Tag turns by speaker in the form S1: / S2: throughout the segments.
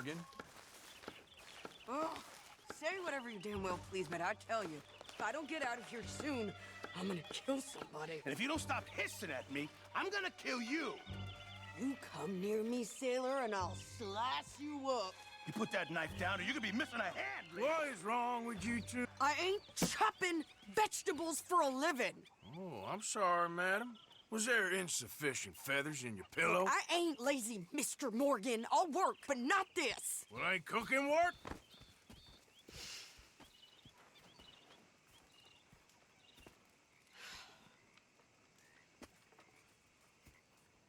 S1: Morgan.
S2: Oh, say whatever you damn well please, but I tell you, if I don't get out of here soon, I'm gonna kill somebody.
S3: And if you don't stop hissing at me, I'm gonna kill you.
S2: You come near me, sailor, and I'll slice you up.
S3: You put that knife down or you could be missing a hand.
S4: What is wrong with you two?
S2: I ain't chopping vegetables for a living.
S4: Oh, I'm sorry, madam. Was there insufficient feathers in your pillow?
S2: I ain't lazy, Mr. Morgan. I'll work, but not this.
S4: Well, ain't cooking work?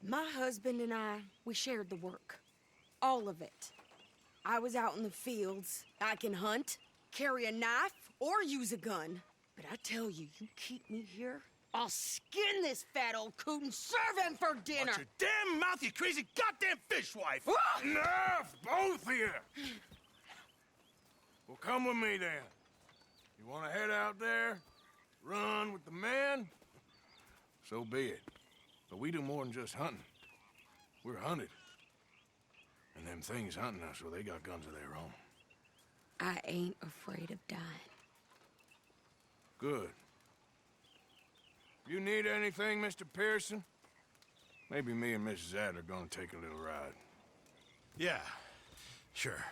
S2: My husband and I, we shared the work. All of it. I was out in the fields. I can hunt, carry a knife, or use a gun. But I tell you, you keep me here, I'll skin this fat old coot and serve him for dinner.
S3: Watch your damn mouth, you crazy goddamn fishwife!
S4: Enough, both of you! Well, come with me then. You want to head out there, run with the men? So be it. But we do more than just hunting. We're hunted. And them things hunting us, well, they got guns of their own.
S2: I ain't afraid of dying.
S4: Good. You need anything, Mr. Pearson? Maybe me and Mrs. Adler are gonna take a little ride.
S3: Yeah, sure.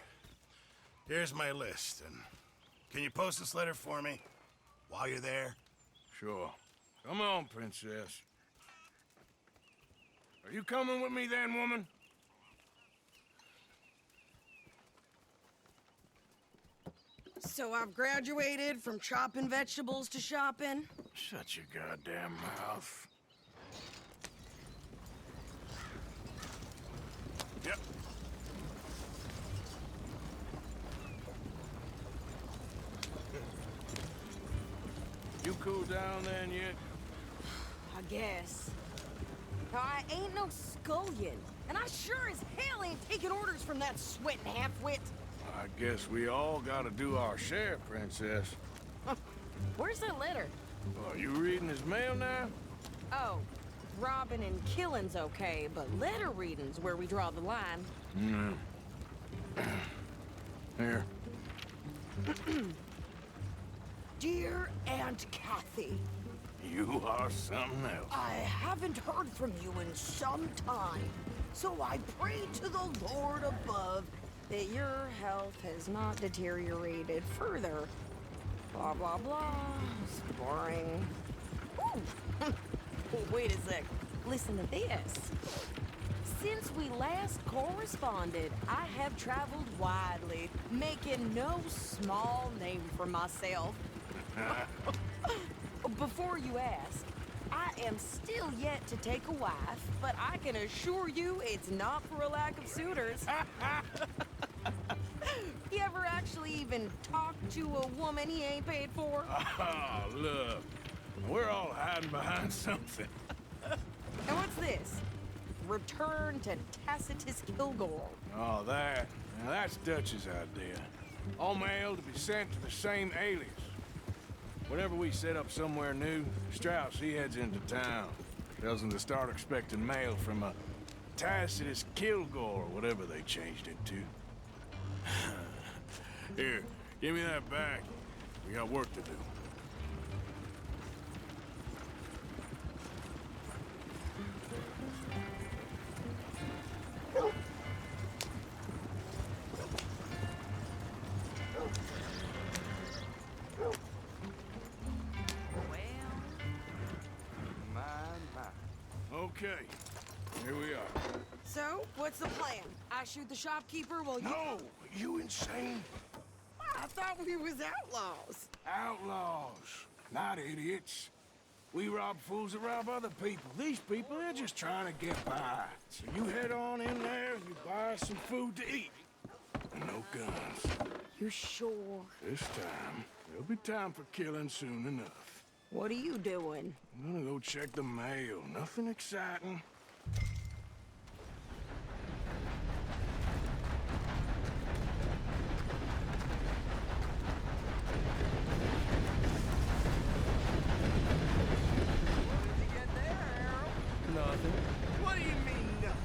S3: Here's my list, and can you post this letter for me while you're there?
S4: Sure. Come on, princess. Are you coming with me then, woman?
S2: So I've graduated from chopping vegetables to shopping.
S4: Shut your goddamn mouth. Yep. You cool down then yet?
S2: I guess. Now, I ain't no scullion, and I sure as hell ain't taking orders from that sweating half-wit.
S4: I guess we all gotta do our share, princess.
S2: Where's that letter?
S4: Are you reading his mail now?
S2: Oh, robbing and killing's okay, but letter reading's where we draw the line.
S4: Here.
S2: Dear Aunt Kathy,
S4: You are something else.
S2: I haven't heard from you in some time, so I pray to the Lord above that your health has not deteriorated further. Blah, blah, blah. It's boring. Ooh. Wait a sec. Listen to this. Since we last corresponded, I have traveled widely, making no small name for myself. Before you ask, I am still yet to take a wife, but I can assure you it's not for a lack of suitors. You ever actually even talk to a woman he ain't paid for?
S4: Ah, look. We're all hiding behind something.
S2: And what's this? Return to Tacitus Kilgore.
S4: Oh, that. Now, that's Dutch's idea. All mail to be sent to the same alias. Whenever we set up somewhere new, Strauss, he heads into town. Tells them to start expecting mail from a Tacitus Kilgore, or whatever they changed it to. Here, give me that back. We got work to do. Okay, here we are.
S2: So, what's the plan? I shoot the shopkeeper while you...
S4: No, you insane?
S2: I thought we was outlaws.
S4: Outlaws, not idiots. We rob fools that rob other people. These people, they're just trying to get by. So you head on in there, you buy some food to eat. And no guns.
S2: You sure?
S4: This time, there'll be time for killing soon enough.
S2: What are you doing?
S4: I'm gonna go check the mail. Nothing exciting.
S1: Nothing.
S3: What do you mean, nothing?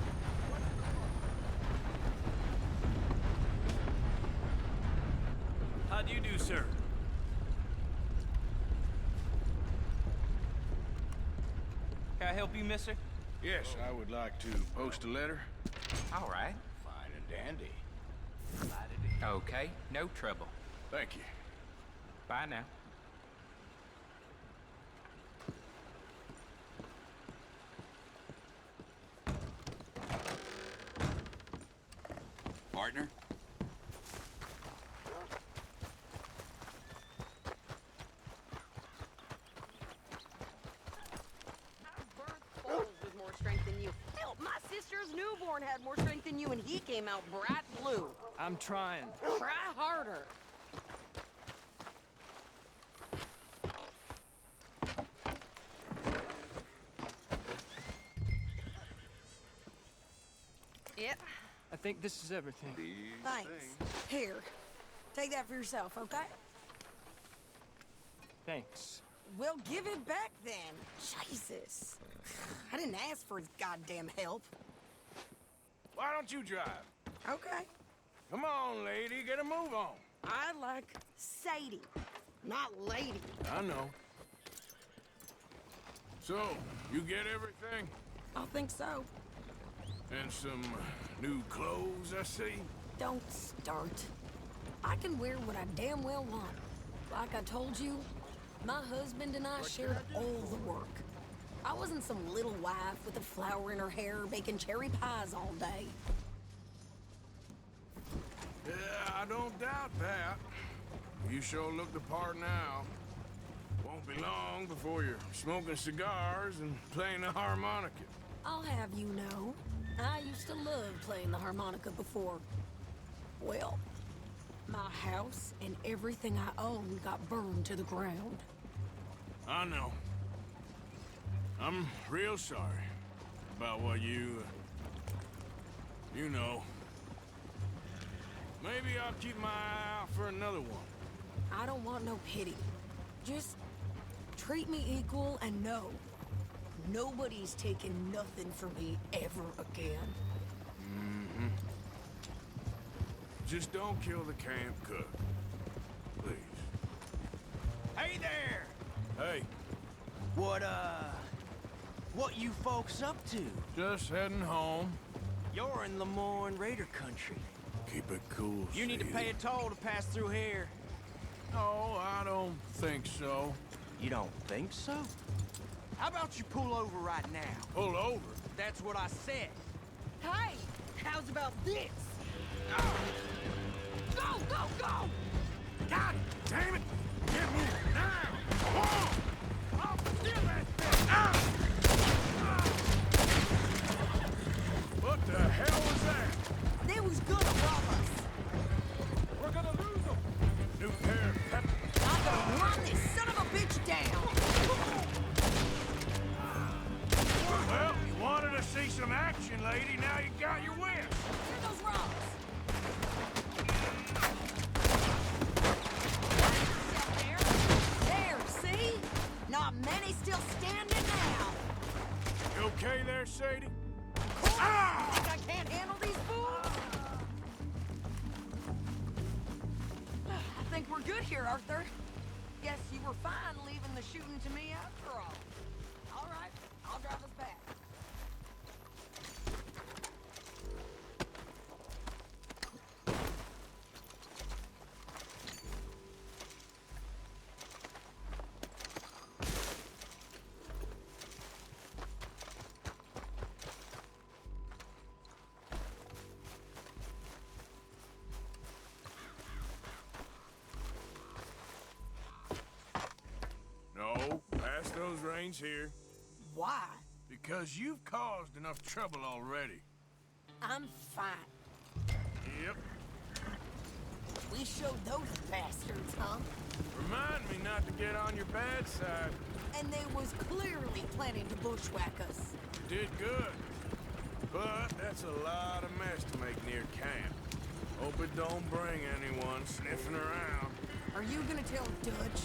S1: Can I help you, mister?
S4: Yes, I would like to post a letter.
S1: All right.
S4: Fine and dandy.
S1: Okay, no trouble.
S4: Thank you.
S1: Bye now.
S5: Partner?
S2: With more strength than you. Hell, my sister's newborn had more strength than you, and he came out bright blue.
S6: I'm trying.
S2: Try harder. Yep.
S6: I think this is everything.
S2: Thanks. Here, take that for yourself, okay?
S6: Thanks.
S2: We'll give it back then. Jesus. I didn't ask for his goddamn help.
S4: Why don't you drive?
S2: Okay.
S4: Come on, lady, get a move on.
S2: I like Sadie, not lady.
S4: I know. So, you get everything?
S2: I think so.
S4: And some new clothes, I see?
S2: Don't start. I can wear what I damn well want. Like I told you, my husband and I shared all the work. I wasn't some little wife with a flower in her hair baking cherry pies all day.
S4: Yeah, I don't doubt that. You sure look the part now. Won't be long before you're smoking cigars and playing the harmonica.
S2: I'll have you know, I used to love playing the harmonica before. Well, my house and everything I owned got burned to the ground.
S4: I know. I'm real sorry about what you know. Maybe I'll keep my eye out for another one.
S2: I don't want no pity. Just treat me equal and know nobody's taking nothing from me ever again.
S4: Mm-hmm. Just don't kill the camp cook. Please.
S7: Hey there!
S4: Hey,
S7: What you folks up to?
S4: just heading home.
S7: You're in Lemoyne Raider country.
S4: Keep it cool,
S7: You need to
S4: Sadie.
S7: pay a toll to pass through here.
S4: No, I don't think so.
S7: You don't think so? How about you pull over right now?
S4: Pull over.
S7: That's what I said.
S2: Hey, how's about this? Go, go, go!
S4: God damn it! Get moving now! Whoa! I'll steal that thing! What the hell was that?
S2: They was gonna rob us.
S4: We're gonna lose them! New pair of pep.
S2: I'm gonna run this son of a bitch down.
S4: Well, you wanted to see some action, lady. Now you got your wish.
S2: Here goes Rhodes. There, see? Not many still standing now.
S4: You okay there, Sadie?
S2: Ah! Think I can't handle these fools? I think we're good here, Arthur. Guess you were fine leaving the shooting to me after all. All right, I'll drive us back.
S4: No, pass those reins here.
S2: Why?
S4: Because you've caused enough trouble already.
S2: I'm fine.
S4: Yep.
S2: We showed those bastards, huh?
S4: Remind me not to get on your bad side.
S2: And they was clearly planning to bushwhack us.
S4: You did good. But that's a lot of mess to make near camp. Hope it don't bring anyone sniffing around.
S2: Are you gonna tell Dutch?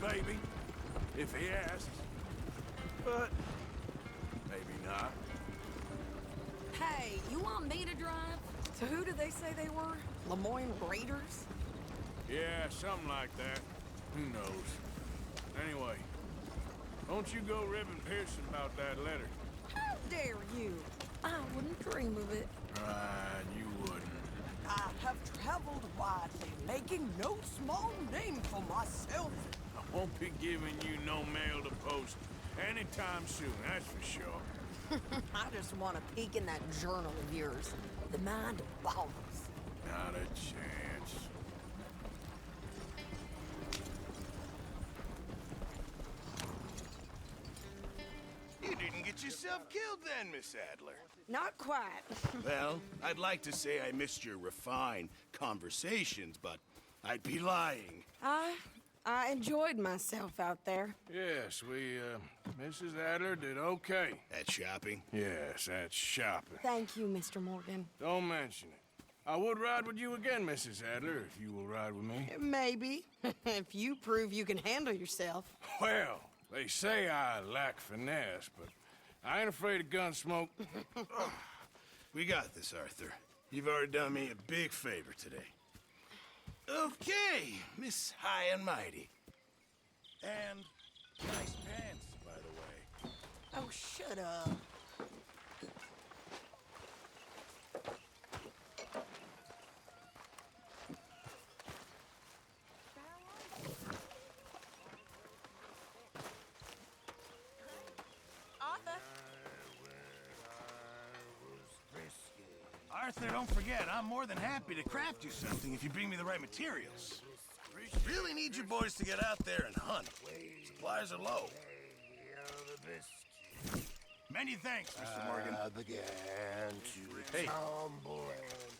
S4: Maybe, if he asks. But maybe not.
S2: Hey, you want me to drive? So who did they say they were? Lemoyne Raiders?
S4: Yeah, something like that. Who knows? Anyway, Don't you go ribbing Pearson about that letter.
S2: How dare you? I wouldn't dream of it.
S4: Right, you wouldn't.
S7: I have traveled widely, making no small name for myself.
S4: I won't be giving you no mail to post anytime soon, that's for sure.
S2: I just want to peek in that journal of yours. The mind boggles.
S4: Not a chance.
S3: You didn't get yourself killed then, Miss Adler.
S2: Not quite.
S3: Well, I'd like to say I missed your refined conversations, but I'd be lying.
S2: I enjoyed myself out there.
S4: Yes, Mrs. Adler did okay.
S3: At shopping?
S4: Yes, that's shopping.
S2: Thank you, Mr. Morgan.
S4: Don't mention it. I would ride with you again, Mrs. Adler, if you will ride with me.
S2: Maybe. If you prove you can handle yourself.
S4: Well, they say I lack finesse, but I ain't afraid of gun smoke.
S3: We got this, Arthur. You've already done me a big favor today. Okay, Miss High and Mighty. And nice pants, by the way.
S2: Oh, shut up.
S3: Arthur, don't forget, I'm more than happy to craft you something if you bring me the right materials. Really need you boys to get out there and hunt. Supplies are low. Many thanks, Mr. Morgan.
S5: Began to
S3: Hey.
S5: tumble and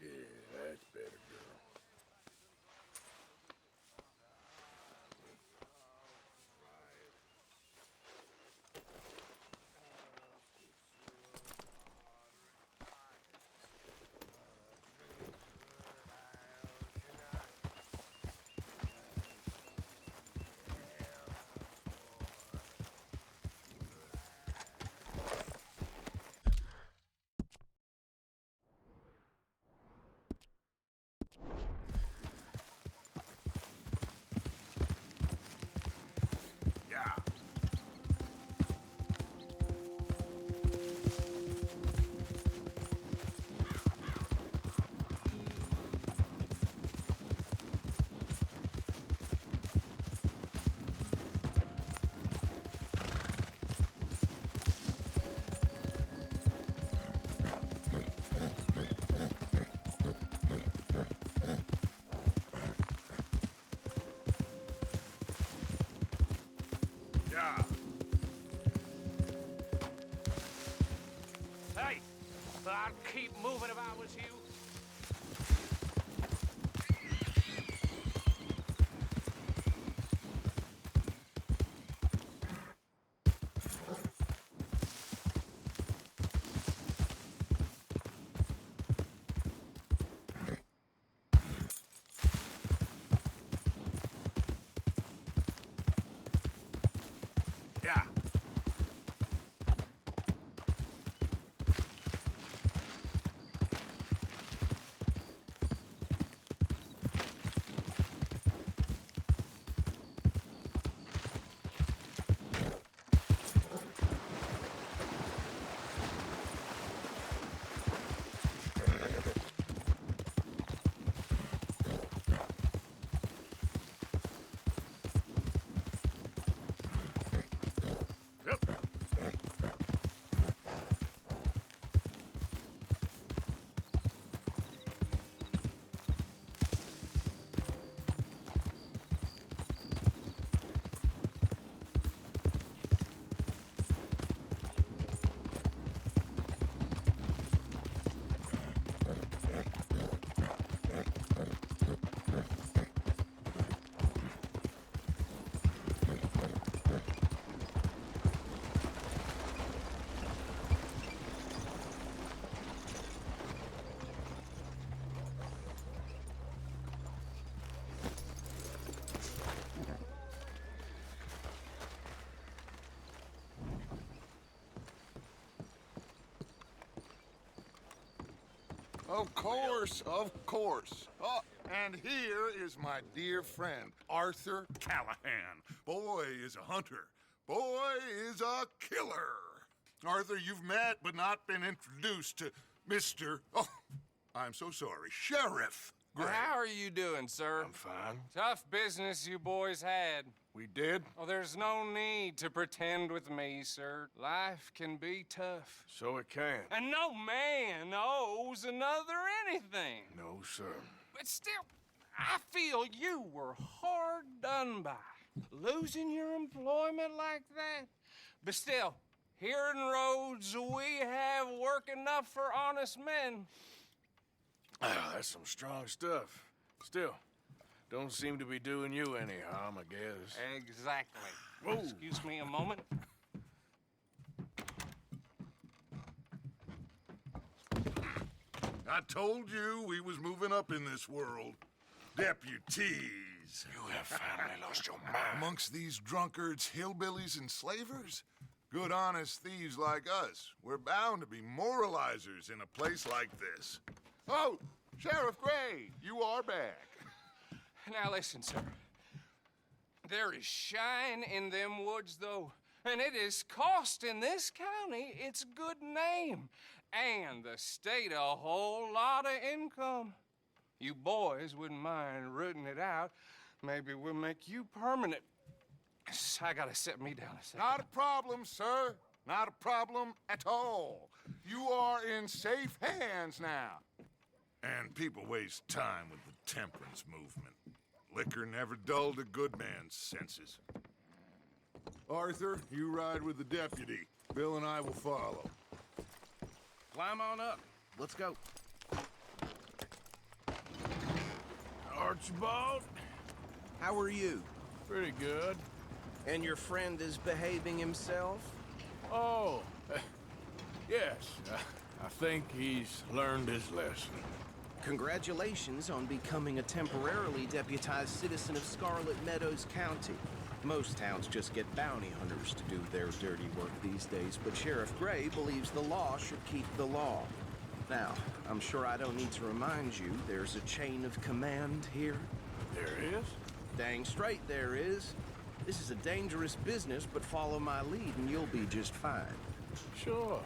S4: That's better, girl.
S1: Hey, I'd keep moving if I was you.
S3: Yeah.
S8: Of course, of course. Oh, and here is my dear friend, Arthur Callahan. Boy is a hunter. Boy is a killer. Arthur, you've met but not been introduced to Mr. Oh, I'm so sorry, Sheriff Gray.
S5: How are you doing, sir?
S4: I'm fine.
S5: Tough business you boys had.
S4: We did?
S5: Oh, there's no need to pretend with me, sir. Life can be tough.
S4: So it can.
S5: And no man owes another anything.
S4: No, sir.
S5: But still, I feel you were hard done by. Losing your employment like that. But still, here in Rhodes, we have work enough for honest men.
S4: Ah, that's some strong stuff. Still, don't seem to be doing you any harm, I guess.
S5: Exactly.
S4: Whoa.
S5: Excuse me a moment.
S8: I told you we was moving up in this world. Deputies.
S4: You have finally lost your mind.
S8: Amongst these drunkards, hillbillies, and slavers? Good, honest thieves like us. We're bound to be moralizers in a place like this. Oh, Sheriff Gray, you are back.
S5: Now listen, sir. There is shine in them woods, though, and it is costing this county its good name and the state a whole lot of income. You boys wouldn't mind rooting it out. Maybe we'll make you permanent. I gotta set me down a second.
S8: Not a problem, sir. Not a problem at all. You are in safe hands now. And people waste time with the temperance movement. Liquor never dulled a good man's senses. Arthur, you ride with the deputy. Bill and I will follow.
S9: Climb on up. Let's go.
S4: Archibald?
S9: How are you?
S4: Pretty good.
S9: And your friend is behaving himself?
S4: Oh, yes. I think he's learned his lesson.
S9: Congratulations on becoming a temporarily deputized citizen of Scarlet Meadows County. Most towns just get bounty hunters to do their dirty work these days, but Sheriff Gray believes the law should keep the law. Now, I'm sure I don't need to remind you, there's a chain of command here.
S4: There is?
S9: Dang straight there is. This is a dangerous business, but follow my lead and you'll be just fine.
S4: Sure.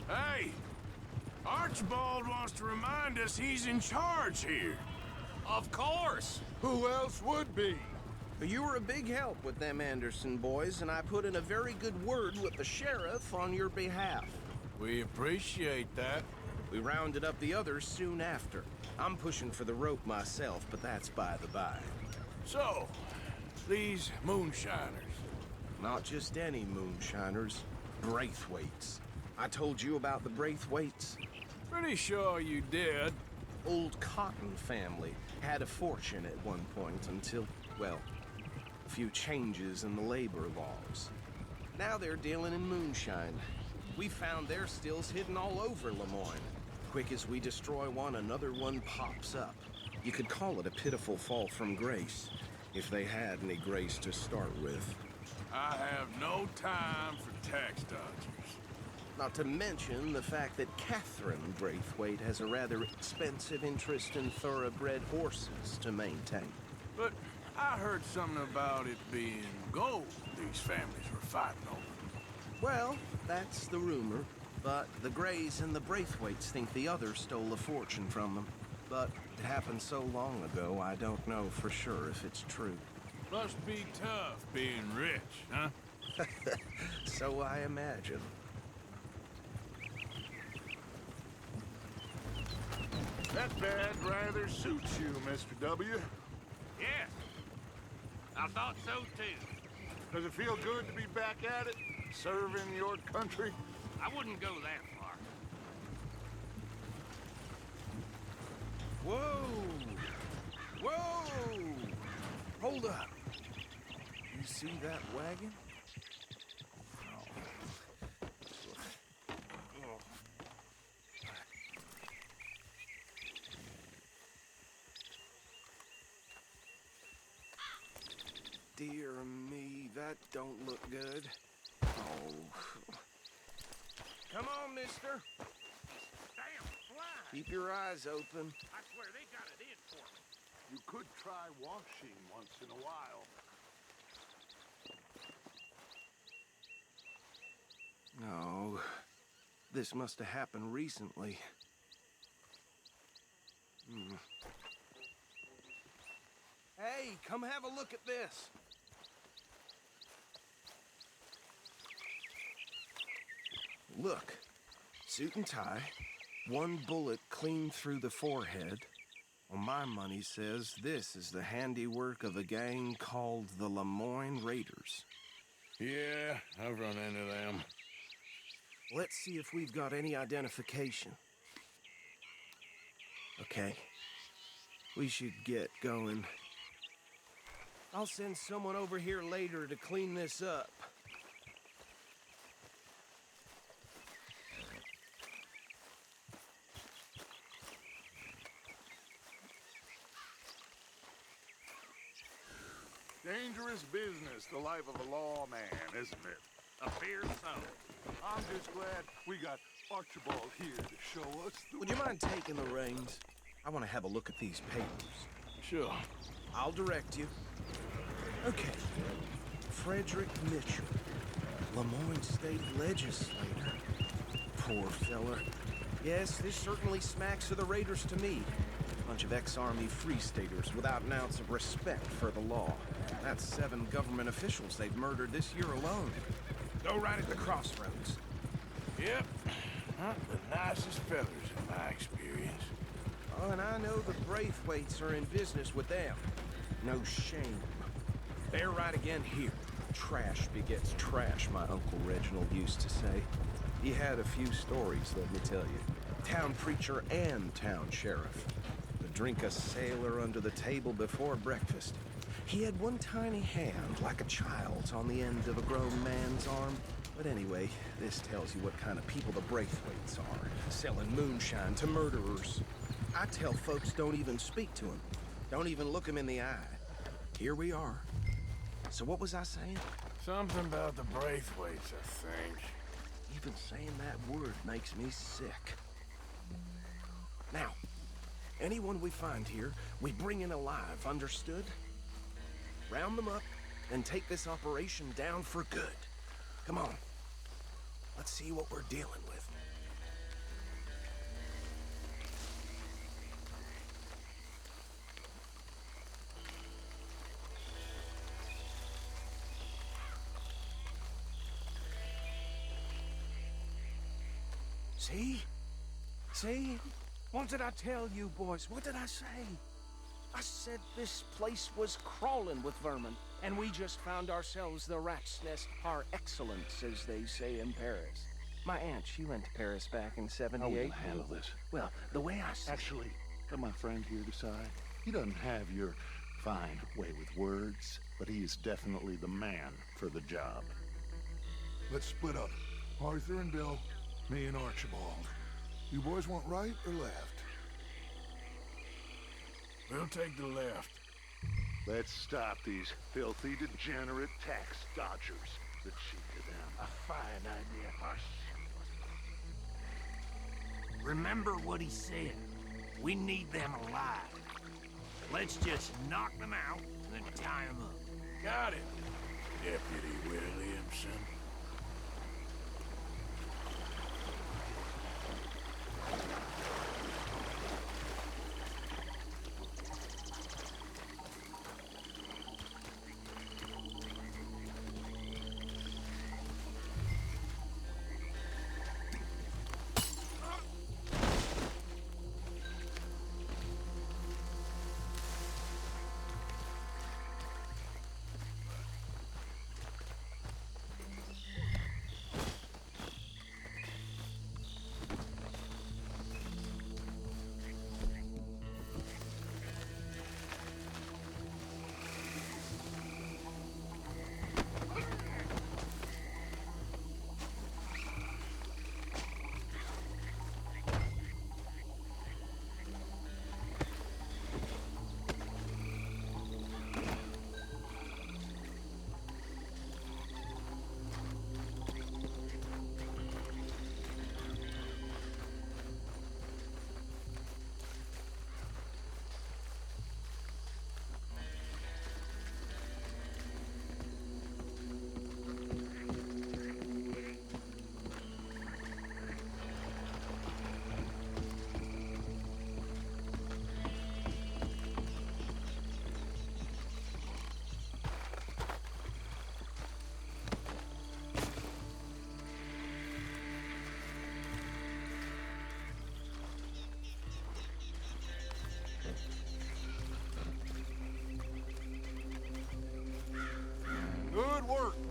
S4: Hey! Archibald wants to remind us he's in charge here.
S5: Of course.
S8: Who else would be?
S9: You were a big help with them Anderson boys, and I put in a very good word with the sheriff on your behalf.
S4: We appreciate that.
S9: We rounded up the others soon after. I'm pushing for the rope myself, but that's by the by.
S4: So, these moonshiners.
S9: Not just any moonshiners, Braithwaites. I told you about the Braithwaites.
S4: Pretty sure you did.
S9: Old Cotton family had a fortune at one point until, well, a few changes in the labor laws. Now they're dealing in moonshine. We found their stills hidden all over Lemoyne. Quick as we destroy one, another one pops up. You could call it a pitiful fall from grace, if they had any grace to start with.
S4: I have no time for tax dodgers.
S9: Not to mention the fact that Catherine Braithwaite has a rather expensive interest in thoroughbred horses to maintain.
S4: But I heard something about it being gold these families were fighting over.
S9: Well, that's the rumor. But the Grays and the Braithwaites think the other stole a fortune from them. But it happened so long ago, I don't know for sure if it's true.
S4: Must be tough being rich, huh?
S9: So I imagine.
S8: That bad rather suits you, Mr. W.
S1: Yes. I thought so, too.
S8: Does it feel good to be back at it, serving your country?
S1: I wouldn't go that far.
S9: Whoa! Whoa! Hold up. You see that wagon? Dear me, that don't look good. Oh. Come on, mister.
S1: Damn, fly.
S9: Keep your eyes open.
S1: I swear they got it in for me.
S8: You could try washing once in a while.
S9: Oh, this must have happened recently. Hey, come have a look at this. Look, suit and tie, one bullet clean through the forehead. Well, my money says this is the handiwork of a gang called the Lemoyne Raiders.
S4: Yeah, I've run into them.
S9: Let's see if we've got any identification. Okay. We should get going. I'll send someone over here later to clean this up.
S8: Dangerous business, the life of a lawman, isn't it?
S1: Appears so.
S8: I'm just glad we got Archibald here to show us the
S9: Would you mind taking the reins? I want to have a look at these papers.
S4: Sure.
S9: I'll direct you. Okay. Frederick Mitchell, Lemoyne State Legislator. Poor fella. Yes, this certainly smacks of the Raiders to me. Bunch of ex-Army Free Staters without an ounce of respect for the law. That's 7 government officials they've murdered this year alone. Go right at the crossroads.
S4: Yep. Not the nicest fellas in my experience.
S9: Oh, and I know the Braithwaites are in business with them. No shame. They're right again here. Trash begets trash, my Uncle Reginald used to say. He had a few stories, let me tell you. Town preacher and town sheriff. Would drink a sailor under the table before breakfast. He had one tiny hand, like a child's, on the end of a grown man's arm. But anyway, this tells you what kind of people the Braithwaites are. Selling moonshine to murderers. I tell folks don't even speak to him. Don't even look him in the eye. Here we are. So what was I saying?
S4: Something about the Braithwaites, I think.
S9: Even saying that word makes me sick. Now, anyone we find here, we bring in alive, understood? Round them up, and take this operation down for good. Come on. Let's see what we're dealing with. See? See? What did I tell you, boys? What did I say? I said this place was crawling with vermin, and we just found ourselves the rat's nest par excellence, as they say in Paris. My aunt, she went to Paris back in '78.
S10: How are we gonna handle this?
S9: Well, the way I see
S10: Actually, let my friend here decide. He doesn't have your fine way with words, but he is definitely the man for the job.
S8: Let's split up. Arthur and Bill, me and Archibald. You boys want right or left?
S4: We'll take the left.
S10: Let's stop these filthy, degenerate tax dodgers. The cheek of them.
S1: A fine idea. Remember what he said. We need them alive. Let's just knock them out and then tie them up.
S4: Got it, Deputy Williamson.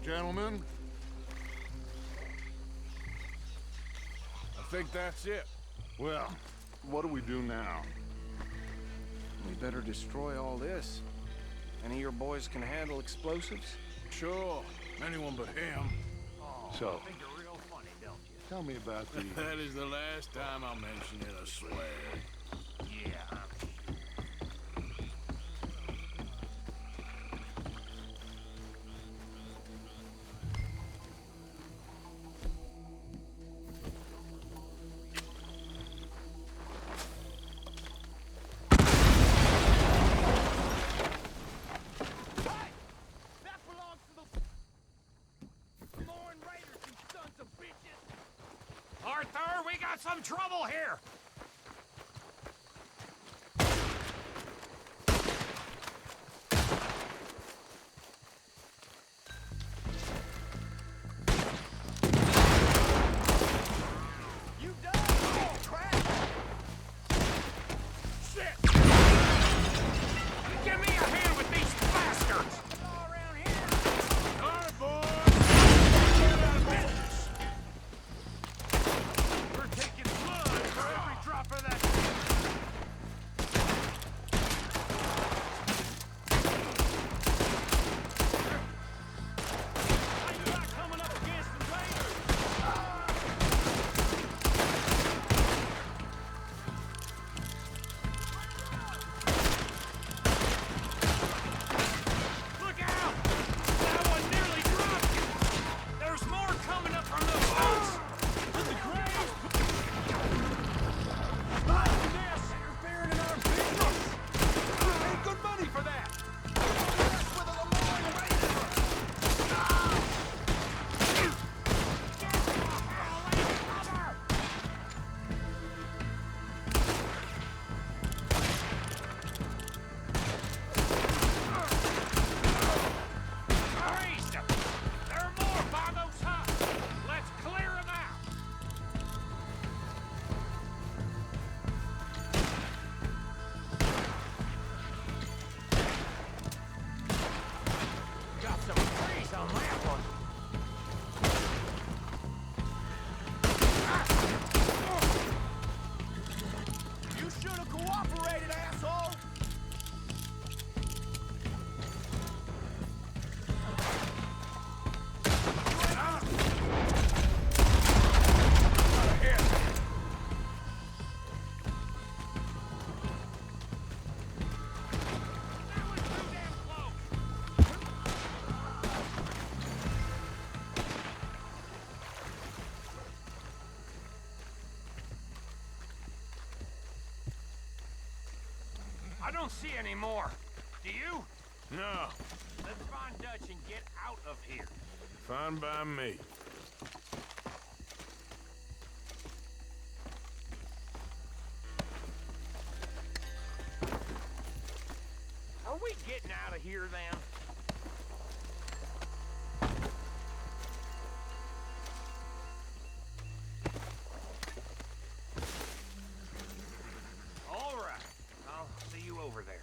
S8: Gentlemen?
S4: I think that's it.
S8: Well, what do we do now?
S9: We better destroy all this. Any of your boys can handle explosives?
S4: Sure. Anyone but him.
S8: So,
S1: Think you're real funny, don't you?
S8: tell me about the...
S4: That is the last time I'll mention it, I swear.
S1: Yeah, I'm Arthur, we got some trouble here!
S3: You done? Oh, crap!
S1: Shit! Give me a hand with these bastards!
S3: All around here.
S1: All right, boys! Get out of business! We're taking blood for every drop of that... Are you not coming up against the raiders? Look out! That one nearly dropped you! There's more coming up from those boats! To the grave! Stop this! Interfering in our business! You paid good money for that! That's with a Lemoyne Raider! Stop! Get the hell in cover! Raised them! There are more by those huts! Let's clear them out! Got some freeze on that one!
S3: You should have cooperated, asshole!
S1: That was too damn close! I don't see any more. Do you?
S4: No.
S1: Let's find Dutch and get out of here.
S4: Fine by me.
S1: Are we getting out of here then? All right. I'll see you over there.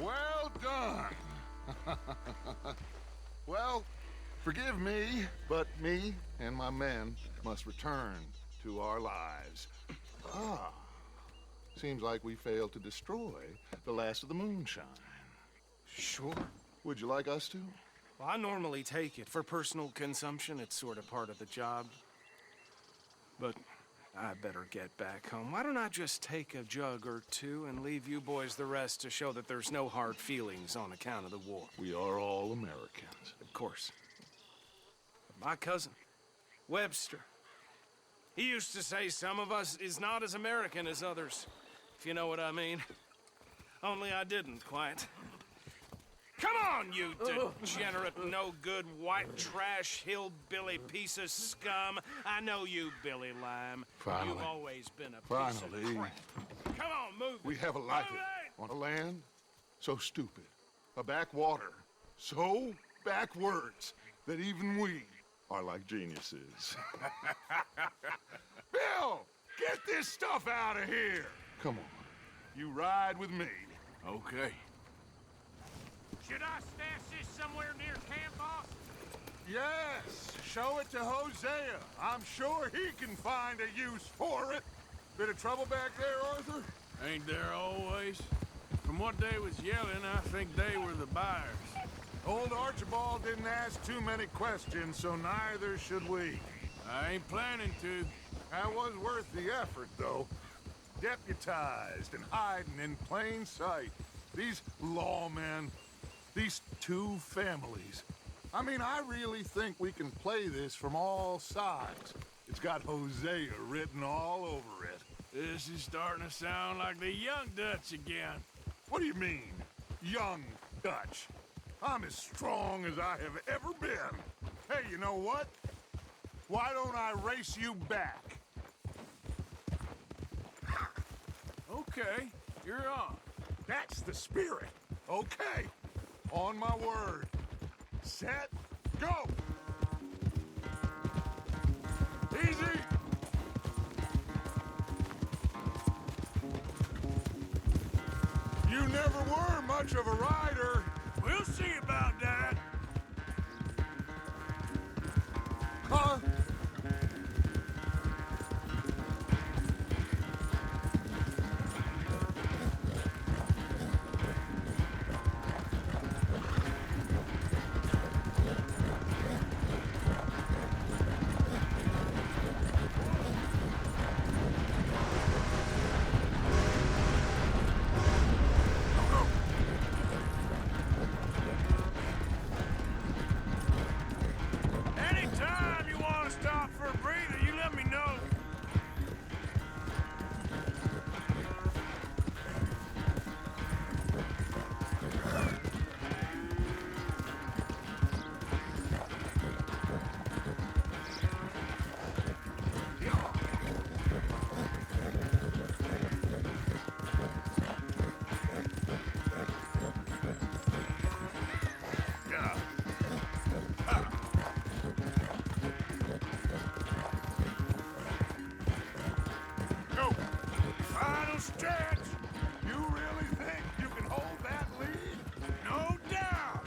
S8: Well done. Well, forgive me, but me and my men must return to our lives. Ah, seems like we failed to destroy the last of the moonshine.
S9: Sure.
S8: Would you like us to?
S9: Well, I normally take it. For personal consumption, it's sort of part of the job. But I better get back home. Why don't I just take a jug or two and leave you boys the rest to show that there's no hard feelings on account of the war?
S10: We are all Americans.
S9: Of course. But my cousin, Webster, he used to say some of us is not as American as others, if you know what I mean. Only I didn't quite. Come on, you degenerate, no-good, white trash, hillbilly piece of scum. I know you, Billy Lime.
S10: Finally.
S9: You've always been a piece
S10: Finally.
S9: of crap. Come on, move
S10: We
S9: it.
S10: have a life
S9: Move it!
S10: on a land so stupid, a backwater so backwards that even we are like geniuses. Bill, get this stuff out of here. Come on, you ride with me.
S4: Okay.
S5: Should I stash this somewhere near camp, boss?
S8: Yes, show it to Hosea. I'm sure he can find a use for it. Bit of trouble back there, Arthur?
S4: Ain't there always? From what they was yelling, I think they were the buyers.
S8: Old Archibald didn't ask too many questions, so neither should we.
S4: I ain't planning to.
S8: That was worth the effort, though. Deputized and hiding in plain sight. These lawmen, these two families. I mean, I really think we can play this from all sides. It's got Hosea written all over it.
S4: This is starting to sound like the young Dutch again.
S8: What do you mean, young Dutch? I'm as strong as I have ever been. Hey, you know what? Why don't I race you back?
S4: Okay, you're on.
S8: That's the spirit. Okay. On my word. Set, go! Easy! You never were much of a rider.
S4: We'll see about that.
S8: Huh?
S4: Anytime you want to stop for a breather, you let me know.
S8: Go! Final stretch! You really think you can hold that lead?
S4: No doubt.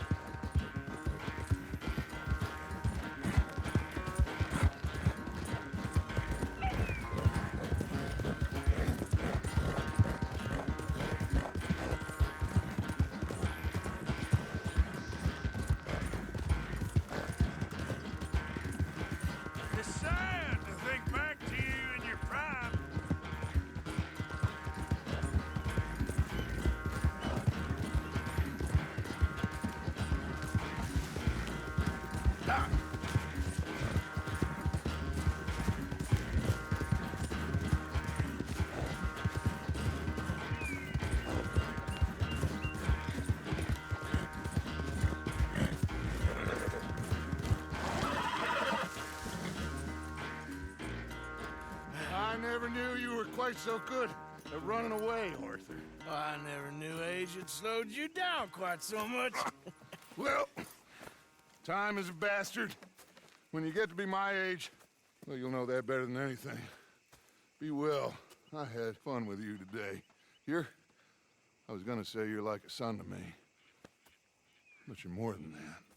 S4: It's sad to think back to you in your prime.
S8: I never knew you were quite so good at running away, Arthur.
S4: I never knew age had slowed you down quite so much.
S8: Well, time is a bastard. When you get to be my age, well, you'll know that better than anything. Be well. I had fun with you today. I was gonna say you're like a son to me, but you're more than that.